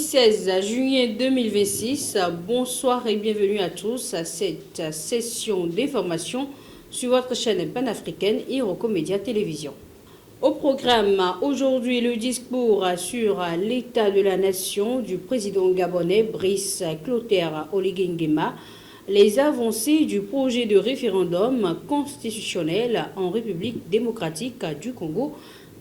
16 juillet 2026, bonsoir et bienvenue à tous à cette session d'information sur votre chaîne panafricaine Iroko Média Télévision. Au programme, aujourd'hui, le discours sur l'état de la nation du président gabonais Brice Clotaire Oligui Nguema, les avancées du projet de référendum constitutionnel en République démocratique du Congo,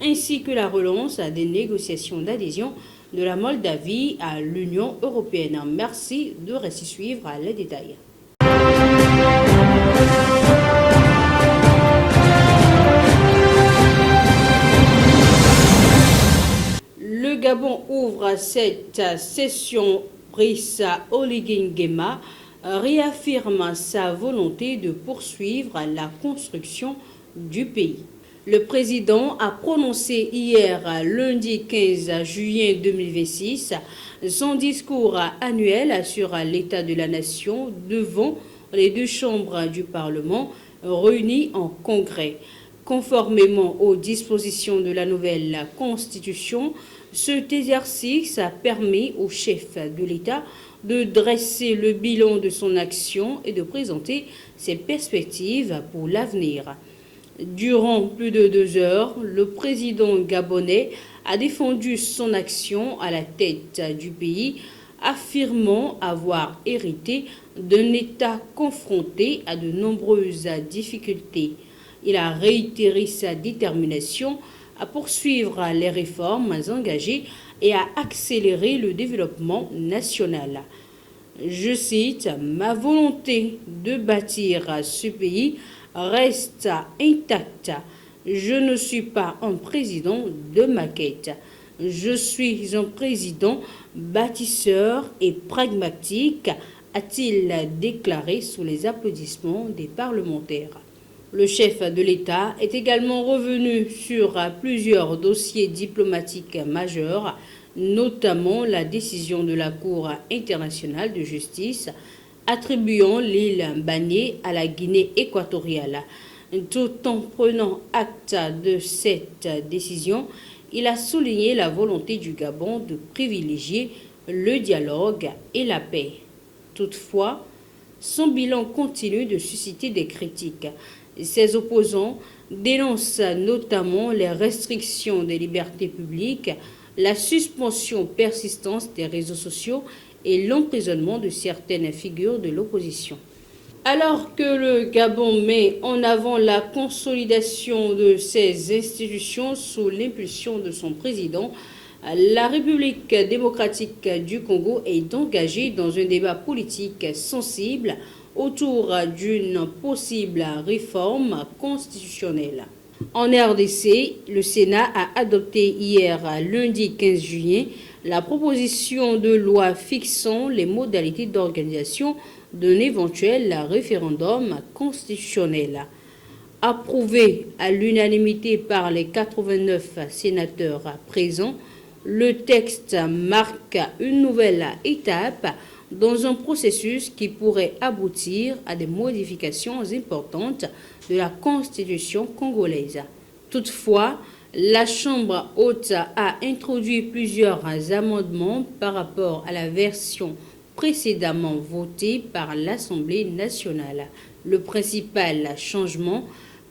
ainsi que la relance des négociations d'adhésion de la Moldavie à l'Union européenne. Merci de rester suivre les détails. Le Gabon ouvre cette session. Brice Oligui Nguema réaffirme sa volonté de poursuivre la construction du pays. Le président a prononcé hier, lundi 15 juillet 2026, son discours annuel sur l'état de la nation devant les deux chambres du Parlement réunies en congrès. Conformément aux dispositions de la nouvelle Constitution, cet exercice a permis au chef de l'État de dresser le bilan de son action et de présenter ses perspectives pour l'avenir. Durant plus de 2 heures, le président gabonais a défendu son action à la tête du pays, affirmant avoir hérité d'un État confronté à de nombreuses difficultés. Il a réitéré sa détermination à poursuivre les réformes engagées et à accélérer le développement national. Je cite, « Ma volonté de bâtir ce pays reste intacte. Je ne suis pas un président de maquette. Je suis un président bâtisseur et pragmatique », a-t-il déclaré sous les applaudissements des parlementaires. Le chef de l'État est également revenu sur plusieurs dossiers diplomatiques majeurs, notamment la décision de la Cour internationale de justice attribuant l'île Bané à la Guinée équatoriale. Tout en prenant acte de cette décision, il a souligné la volonté du Gabon de privilégier le dialogue et la paix. Toutefois, son bilan continue de susciter des critiques. Ses opposants dénoncent notamment les restrictions des libertés publiques, la suspension persistante des réseaux sociaux et l'emprisonnement de certaines figures de l'opposition. Alors que le Gabon met en avant la consolidation de ses institutions sous l'impulsion de son président, la République démocratique du Congo est engagée dans un débat politique sensible autour d'une possible réforme constitutionnelle. En RDC, le Sénat a adopté hier, lundi 15 juillet, la proposition de loi fixant les modalités d'organisation d'un éventuel référendum constitutionnel. Approuvé à l'unanimité par les 89 sénateurs présents, le texte marque une nouvelle étape dans un processus qui pourrait aboutir à des modifications importantes de la Constitution congolaise. Toutefois, la Chambre haute a introduit plusieurs amendements par rapport à la version précédemment votée par l'Assemblée nationale. Le principal changement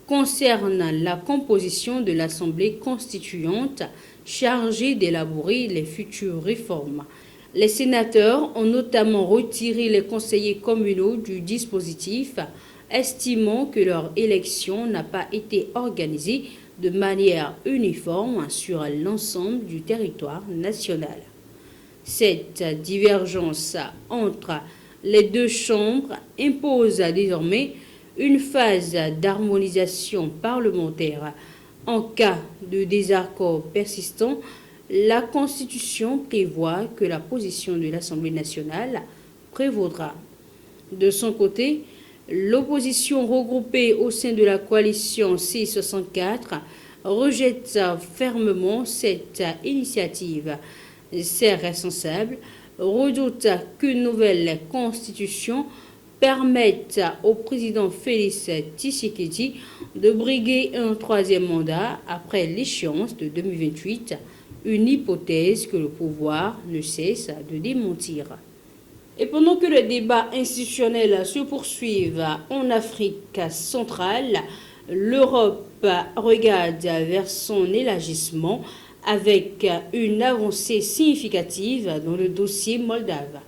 concerne la composition de l'Assemblée constituante chargée d'élaborer les futures réformes. Les sénateurs ont notamment retiré les conseillers communaux du dispositif, estimant que leur élection n'a pas été organisée de manière uniforme sur l'ensemble du territoire national. Cette divergence entre les deux chambres impose désormais une phase d'harmonisation parlementaire. En cas de désaccord persistant, la Constitution prévoit que la position de l'Assemblée nationale prévaudra. De son côté, l'opposition regroupée au sein de la coalition C64 rejette fermement cette initiative. Ces responsables redoutent qu'une nouvelle constitution permette au président Félix Tshisekedi de briguer un troisième mandat après l'échéance de 2028, une hypothèse que le pouvoir ne cesse de démentir. Et pendant que les débats institutionnels se poursuivent en Afrique centrale, l'Europe regarde vers son élargissement avec une avancée significative dans le dossier moldave.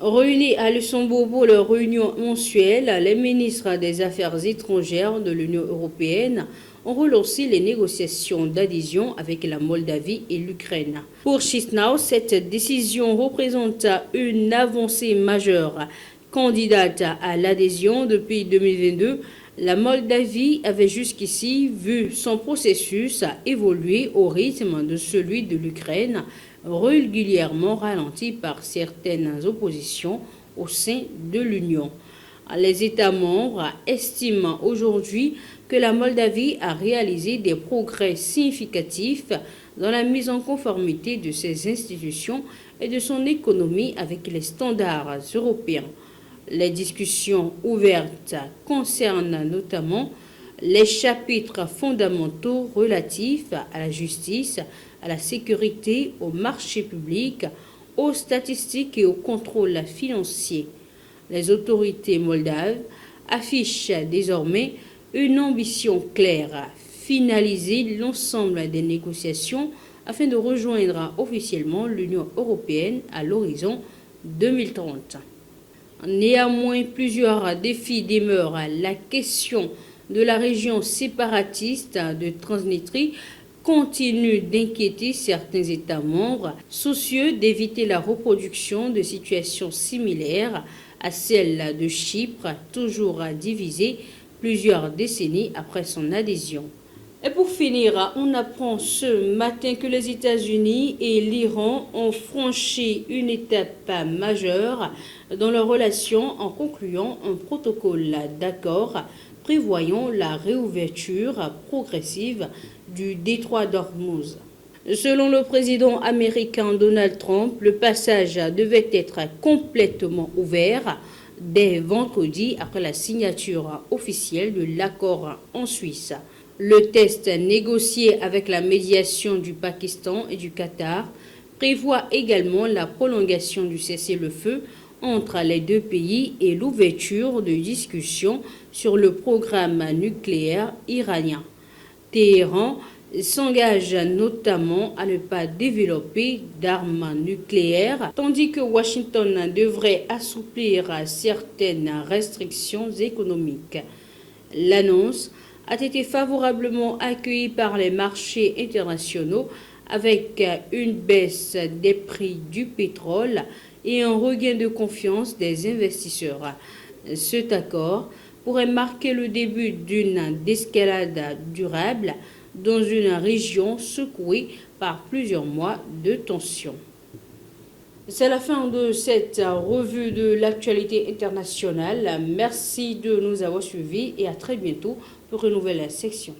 Réunis à Luxembourg pour leur réunion mensuelle, les ministres des Affaires étrangères de l'Union européenne ont relancé les négociations d'adhésion avec la Moldavie et l'Ukraine. Pour Chisinau, cette décision représente une avancée majeure. Candidate à l'adhésion depuis 2022, la Moldavie avait jusqu'ici vu son processus évoluer au rythme de celui de l'Ukraine, régulièrement ralenti par certaines oppositions au sein de l'Union. Les États membres estiment aujourd'hui que la Moldavie a réalisé des progrès significatifs dans la mise en conformité de ses institutions et de son économie avec les standards européens. Les discussions ouvertes concernent notamment les chapitres fondamentaux relatifs à la justice, à la sécurité, aux marchés publics, aux statistiques et au contrôle financier. Les autorités moldaves affichent désormais une ambition claire, finaliser l'ensemble des négociations afin de rejoindre officiellement l'Union européenne à l'horizon 2030. Néanmoins, plusieurs défis demeurent. La question de la région séparatiste de Transnistrie continue d'inquiéter certains États membres, soucieux d'éviter la reproduction de situations similaires à celle de Chypre, toujours divisée plusieurs décennies après son adhésion. Et pour finir, on apprend ce matin que les États-Unis et l'Iran ont franchi une étape majeure dans leurs relations en concluant un protocole d'accord prévoyant la réouverture progressive du détroit d'Ormuz. Selon le président américain Donald Trump, le passage devait être complètement ouvert dès vendredi après la signature officielle de l'accord en Suisse. Le test négocié avec la médiation du Pakistan et du Qatar prévoit également la prolongation du cessez-le-feu entre les deux pays et l'ouverture de discussions sur le programme nucléaire iranien. Téhéran s'engage notamment à ne pas développer d'armes nucléaires, tandis que Washington devrait assouplir certaines restrictions économiques. L'annonce a été favorablement accueillie par les marchés internationaux avec une baisse des prix du pétrole et un regain de confiance des investisseurs. Cet accord pourrait marquer le début d'une escalade durable dans une région secouée par plusieurs mois de tensions. C'est la fin de cette revue de l'actualité internationale. Merci de nous avoir suivis et à très bientôt pour une nouvelle section.